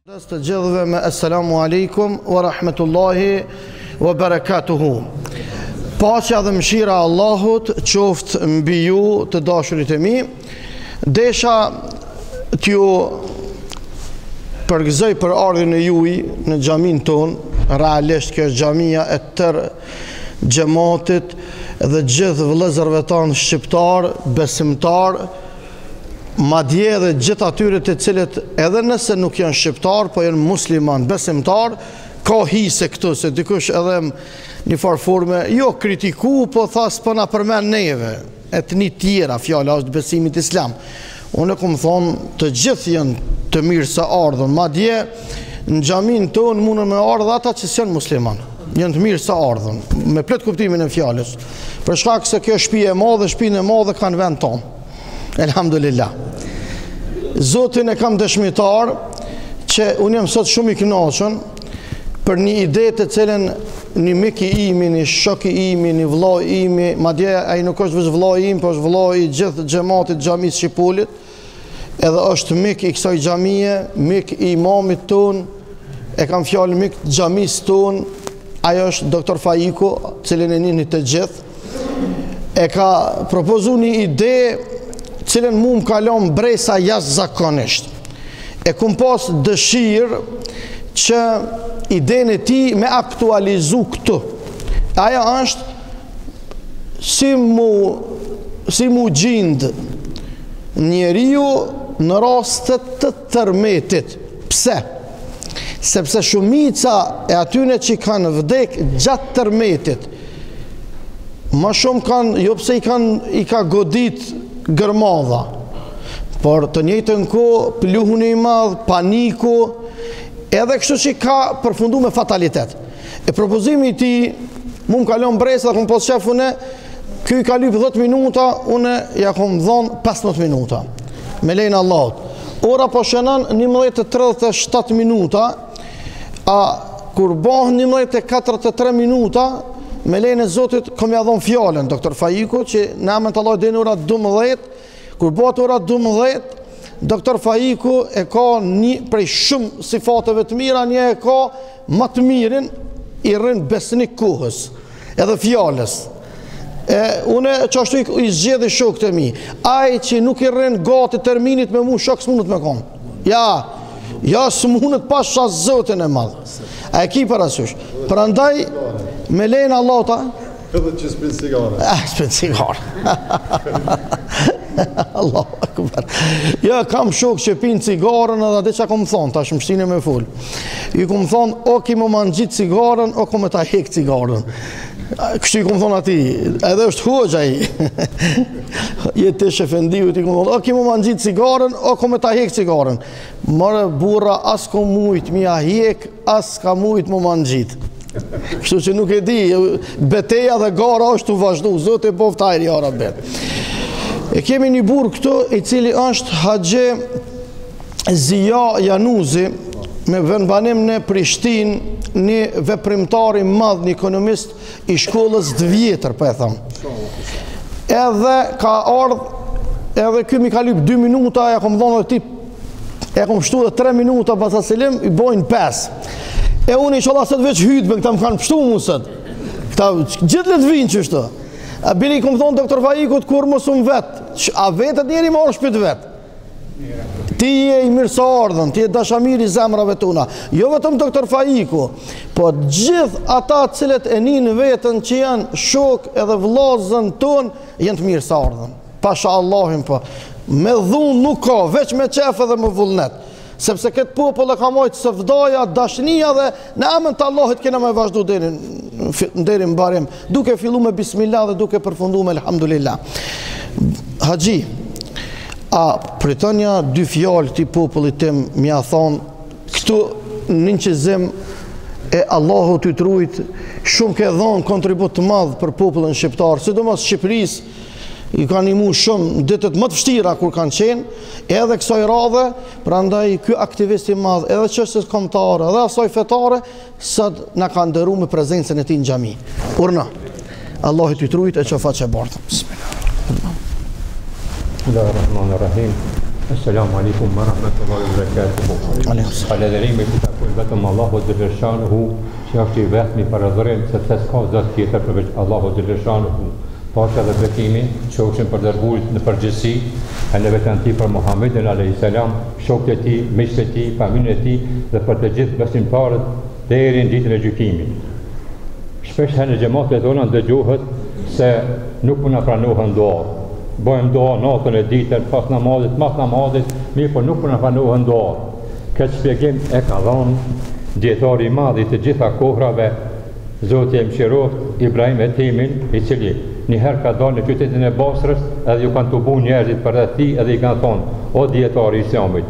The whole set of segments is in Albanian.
Të gjithëve me assalamu alaikum wa rahmetullahi wa barakatuhu. Paqja dhe mëshira e Allahut qoftë mbi ju të dashurit e mi. Desha t'ju përgëzoj për ardhin e juaj në xhamin ton. Realisht kjo është xhamia e tërë xhamatit dhe gjithë vëllezërve tanë shqiptar, besimtar, madje edhe gjithë atyre të cilët edhe nëse nuk janë shqiptar, po janë musliman, besimtar, ka hise këtu, se dikush edhe një farë forme, jo kritiku, po thas po na përmend neve, etni tjera, fjala është besimit islam. Unë kom thonë të gjithë janë të mirë se ardhën, madje në xhamin tonë mundën me ardhë ata që janë musliman, janë të mirë se ardhën, me plot kuptimin e fjalës. Për shkak se kjo shtëpi e madhe, shtëpinë e madhe kanë vend tonë. Elhamdulillah. Zotin e kam dëshmitar që unë jam sot shumë i kënaqur për një ide të cilën një mik i imi, një shok i imi, një vëllai i imi, madje ai nuk është vetëm vëllai im, por është vëllai i gjithë xhamatit xhamisë Shqipolit, edhe është mik i kësaj xhamie, mik i imamit ton, e kam fjalë mik të xhamisë ton, ai është doktor Faiku, cilën e njihni të gjithë. E ka propozuar një ide cilën mu më kalon bresa jashtëzakonisht. E kum pas dëshirë që idenë e tij me aktualizu këtu. Aja është si mu gjind njeriu në rastet të tërmetit. Pse? Sepse shumica e atyne që kanë vdek gjatë tërmetit, ma shumë kanë, jo pse i ka godit gërmadha, por të njëjtën kohë pluhuni i madh, paniku, edhe kështu që ka përfundu me fatalitet. E propozimi i tij mu më kalon bresa, dhe kom pas shef une, ky i ka lyp 10 minuta, une ja kom dhon 15 minuta. Me lejnë Allahut. Ora po shënon 11:37 minuta, a kur bëhen 11:43 minuta, me lejnë e Zotit, kom ja dhonë fjallën, doktor Faiku, që në emën të Allah dhe në ora 12, kur bëhet ora 12, doktor Faiku e ka një prej shumë sifateve të mira, një e ka më të mirin, i rrin besnik kohës, edhe fjallës. Une që ashtu i zgjedhi shokët e mi, aj që nuk i rrin gati terminit me mu, shok s'munët me konë. Ja s'munët pas shas Zotin e madhë. A e ki parasysh. Për andaj, me lejnë Allah ta? Edhe që s'pin sigare. S'pin sigare. Allahu akbar. Ja, kam shok që pinë cigaren edhe dhe që kom thonë, ta shmështine me full. I kom thonë, o ki më manë gjitë cigaren, o kom e ta hek cigaren. Kështu i kom thonë ati, edhe është hoxha i. Jetë të shefendiu, i kom thonë, o ki më manë gjitë cigaren, o kom e ta hek cigaren. Mërë burra, as ko mujtë mi a hek, as ka mujtë më manë gjitë. Kështu që nuk e di, beteja dhe gara është të vazhdu, Zotë e poftajri ara bet. E kemi një burë këtu, i cili është Haxhe Zia Januzi, me vendbanim në Prishtin, një veprimtar i madh, një ekonomist i shkollës të vjetër, po e thamë. Edhe ka ardhë, edhe ky mi ka lyp 2 minuta, e kom dhonë dhe tip, e kom shtu dhe 3 minuta, pas aselim, i bojnë 5. E unë i sholla sot veç hytë, me këta më kanë pështu mu sët. Këta gjithë le të vinë qështu. A bili i kom thonë doktor Faikut, kur më sumë vetë. A vetët njeri marë shpit vetë. Ti je i mirësa ardhën, ti je dashamir i zemrave tuna. Jo vetëm doktor Faiku, po gjithë ata cilët e ninë vetën që janë shok edhe vllazën ton, janë të mirësa ardhën. Pasha Allahin po. Me dhunë nuk ka, veç me qef edhe me vullnet. Sepse këtë popull e ka mojtë së vdaja, dashnia dhe në emën të Allahit kena me vazhdu deri në barim, duke fillu me bismillah dhe duke përfundu me elhamdulillah. Haxhi, a pritënja 2 fjallë këti popullit tim mja thonë, këtu në qëzim e Allahu të trujt, shumë ke dhonë kontribut të madhë për popullin shqiptar, sidomos Shqipërisë, i kanë imu shumë ditët më të vështira kur kanë qenë, edhe kësaj radhe, prandaj ky aktivist i madh, edhe çështës kombëtare, edhe asaj fetare, sot na ka ndëru me prezencën e tij në xhami. Urna. Allahu t'i trujt e çfarë bardh. Bismillah. Bismillahirrahmanirrahim. Assalamu alaikum wa rahmatullahi wa barakatuh. Falënderimi i takojnë vetëm Allahu xhaleshanuhu, që është i vetmi për adhurim, sepse s'ka zot tjetër përveç Allahu xhaleshanuhu. Paqja dhe bekimi qofshin për dërguarit në përgjithësi, e në veçanti për Muhammedin alayhis salam, shokët e tij, miqtë e tij, familjen e tij dhe për të gjithë besimtarët deri në ditën e gjykimit. Shpesh në xhamatet tona dëgjohet se nuk po na pranohen duat. Bojmë doa natën e ditën, pas namazit, mas namazit, mirë po nuk po na pranohen duat. Këtë shpjegim e ka dhënë dietari i madh i të gjitha kohrave, Zoti e mëshiroft Ibrahim Etimin, i cili njëherë ka dalë në qytetin e Basrës edhe ju kanë tubu njerëzit për rreth tij edhe i kanë thonë: o dietari i Islamit,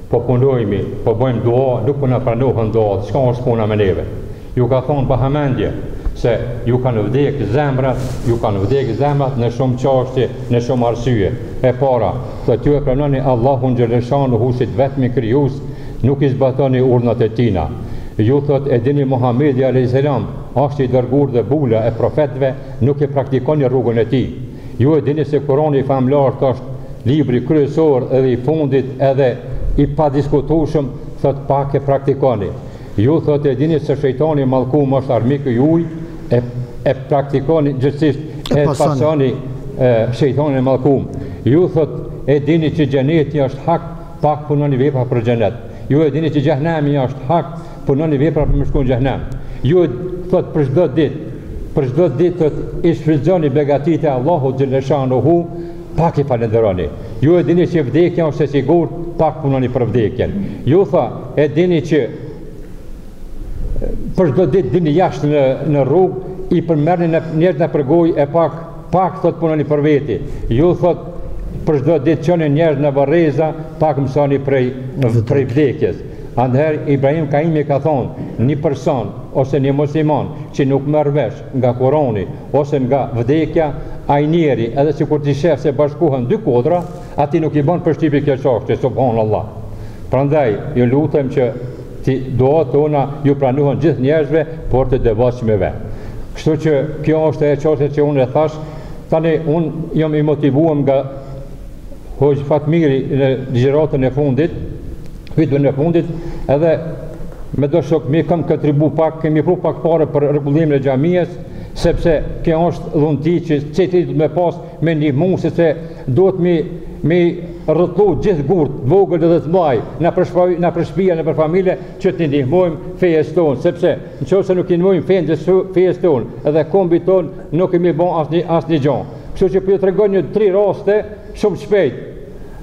po punojmi, po bëjmë dua, nuk po na pranohen duat, çka është puna me neve? Ju ka thonë pa hamendje se ju kanë vdek zemrat në shumë çështje, në shumë arsye. E para, thotë ju e pranoni Allahun xhaleshanuhu si vetmi krijues, nuk i zbatoni urdhnat e tina. Ju thot e dini Muhamedi alayhis salam është i dërguar dhe bula e profetëve, nuk e praktikoni rrugën e tij. Ju e dini se Kurani i famëlart është libri kryesor edhe i fundit edhe i padiskutueshëm, thot pak e praktikoni. Ju thot e dini se shejtani mallkum është armiku juaj, e praktikoni gjithsesi e pasoni shejtanin e mallkum. Ju thot e dini që xheneti është hak, pak punoni vepra për xhenet. Ju e dini që xhehenami është hak, punoni vepra për më shkuën në xhenem. Ju thot për çdo ditë thot i shfrytëzoni begatitë e Allahut xhaleshanuhu, pak i falenderoni. Ju e dini që vdekja është e sigurt, pak punoni për vdekjen. Ju tha e dini që për çdo ditë dini jashtë në rrugë, i përmerrni njerëz në përgoj e pak thot punoni për veti. Ju thot për çdo ditë çoni njerëz në varreza, pak mësoni prej vdekjes. Andherë Ibrahim Kaimi ka thonë, një person ose një musliman që nuk merr vesh nga Kurani ose nga vdekja, ai njeri edhe sikur ti shef se bashkohen dy kodra, ati nuk i bën përshtypje kjo çështje, subhanallah. Prandaj ju lutem që duat tona ju pranohen gjithë njerëzve, por të devotshmeve. Kështu që kjo është e çështja që unë e thash. Tani unë jam i motivuar nga Hoxh Fatmiri në ligjëratën e fundit, vitën e fundit, edhe me do shok mi kam kemi pru pak pare për rregullimin e xhamisë, sepse kjo është dhunti që çeti me pas me ndihmu, se duhet mi rrotullu gjithë gurt, vogël edhe të mëdhaj, na për shtëpia, na për familje, që të ndihmojmë fejes tonë, sepse nëse nuk i ndihmojmë fejes tonë, edhe kombit tonë, nuk kemi bën asnjë gjë. Kështu që po ju tregoj një 3 raste shumë shpejt.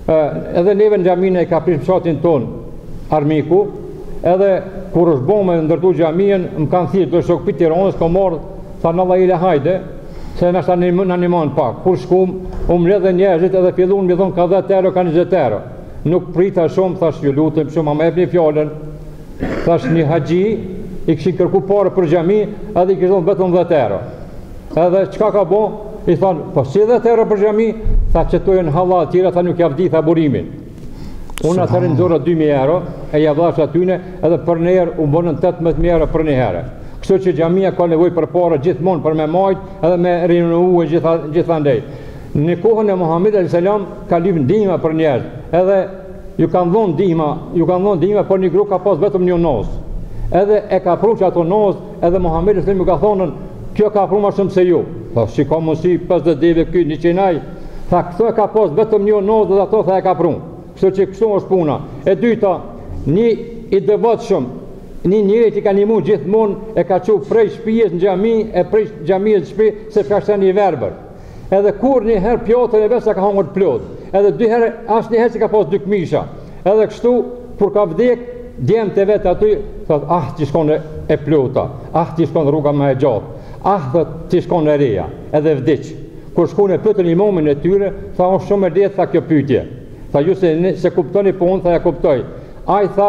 Edhe neve në xhaminë e ka prish fshatin ton armiku, edhe kur është bomë me ndërtu xhamien, më kanë thirrë do shok pi Tiranës, ka marrë, tha në vajile hajde, se na animon pak. Kur shkum, mbledhen njerëzit edhe fillun mi thon ka 10 euro, ka 20 euro. Nuk prita shumë, thash ju lutem shumë, më jepni fjalën. Thash një haxhi i kishin kërku parë për xhami, edhe i kishin dhënë vetëm 10 euro. Edhe çka ka bë? I thonë, po si 10 euro për xhami? Tha që to janë halla të tjera, tha nuk ja vdi tha burimin. Unë atëherë nxorra 2000 euro, e ja dhash atyne, edhe për një herë u bënën 18000 euro për një herë. Kështu që xhamia ka nevojë për parë gjithmonë për me majt edhe me rinovue gjithandej. Në kohën e Muhamedit alayhis salam ka lidhur ndihma për njerëz, edhe ju kanë dhënë ndihma, por një grup ka pas vetëm një noz. Edhe e ka pruç ato noz, edhe Muhamedi sallallahu alaihi wasallam ka thonë, kjo ka pru më shumë se ju. Tha, si ka mundsi 50 deve ky 100 aj. Tha, këto e ka pas vetëm një noz dhe ato tha e ka pru. Kështu që kështu është puna. E dyta, një i devotshëm, një njeri që ka ndihmu gjithmonë, e ka çu prej shtëpisë në xhami, e prej xhamisë në shtëpi, se ka qenë i verbër. Edhe kur një herë pjotën e vet sa ka hangur plot. Edhe 2 herë asnjëherë se ka pas 2 këmisha. Edhe kështu kur ka vdek, djemtë vet aty thot, ti shkon e plota, ti shkon rruga më e gjatë, thot, ti shkon e reja, edhe vdiq. Kur shkon e pyetën imamin e tyre, tha është shumë e lehtë tha kjo pyetje. Tha ju se kuptoni po unë tha ja kuptoj. Ai tha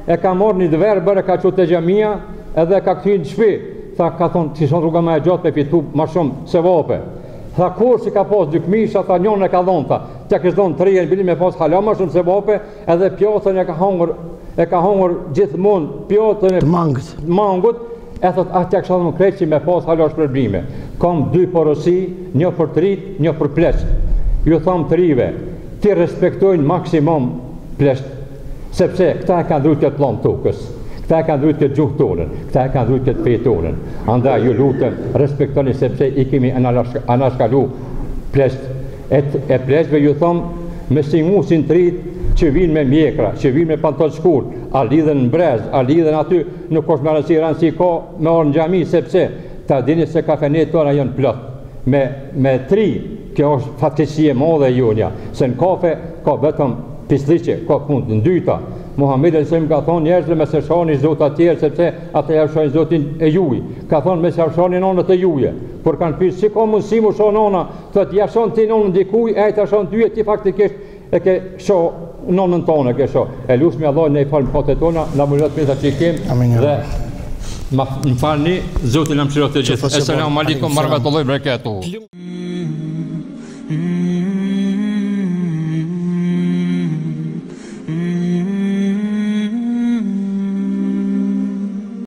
e ka marrë një dverber, e ka çu te xhamia, edhe ka kthyr në shtëpi. Tha ka thonë ti shkon rruga më e gjatë me fitu më shumë se vape. Tha kur si ka pas 2 këmisha, tha njërin e ka dhënë tha. T'ja kish dhënë 3 bili me pas hala më shumë se vape, edhe pjotën e ka hungur gjithmonë pjotën e mangut. E thot t'ja kisha dhënë krejt që me pas hala shpërblime. Kam 2 porosi, një për trit, një për pleq. Ju tham të rive, ti respektojnë maksimum plesht, sepse këta e kanë drejt këtë plan tokës, këta e kanë drejt këtë gjuhë tonën, këta e kanë drejt këtë fejë tonën. Andaj ju lutem, respektoni sepse i kemi anashkalu plesht. E pleshtve ju thomë, me singusin të rritë që vinë me mjekra, që vinë me pantol shkurt, a lidhen në brez, a lidhen aty, nuk është me rënsi ka me orë në gjami, sepse ta dini se kafenet tona janë plot. Me tri, kjo është fatkeqësie madhe jonja, se në kafe ka vetëm pisliqe, ka punë në dyta. Muhammed e ka thonë njerëzve me se shani zotë atjerë, sepse ata ja shani zotin e juj. Ka thonë me se shani nonët e juje. Por kanë pyrë, si ka mundësi mu shani nona, thët ja shani ti nonën dikuj, e ta shani ty e ti faktikisht e ke sho nonën tonë e ke sho. E lusmi Allah ne i falë më tona, na më rrët mita që i kemë, dhe më falni, zotin e më shirot të gjithë. Esselamu alaikum, marrëmatullahi barakatuhu.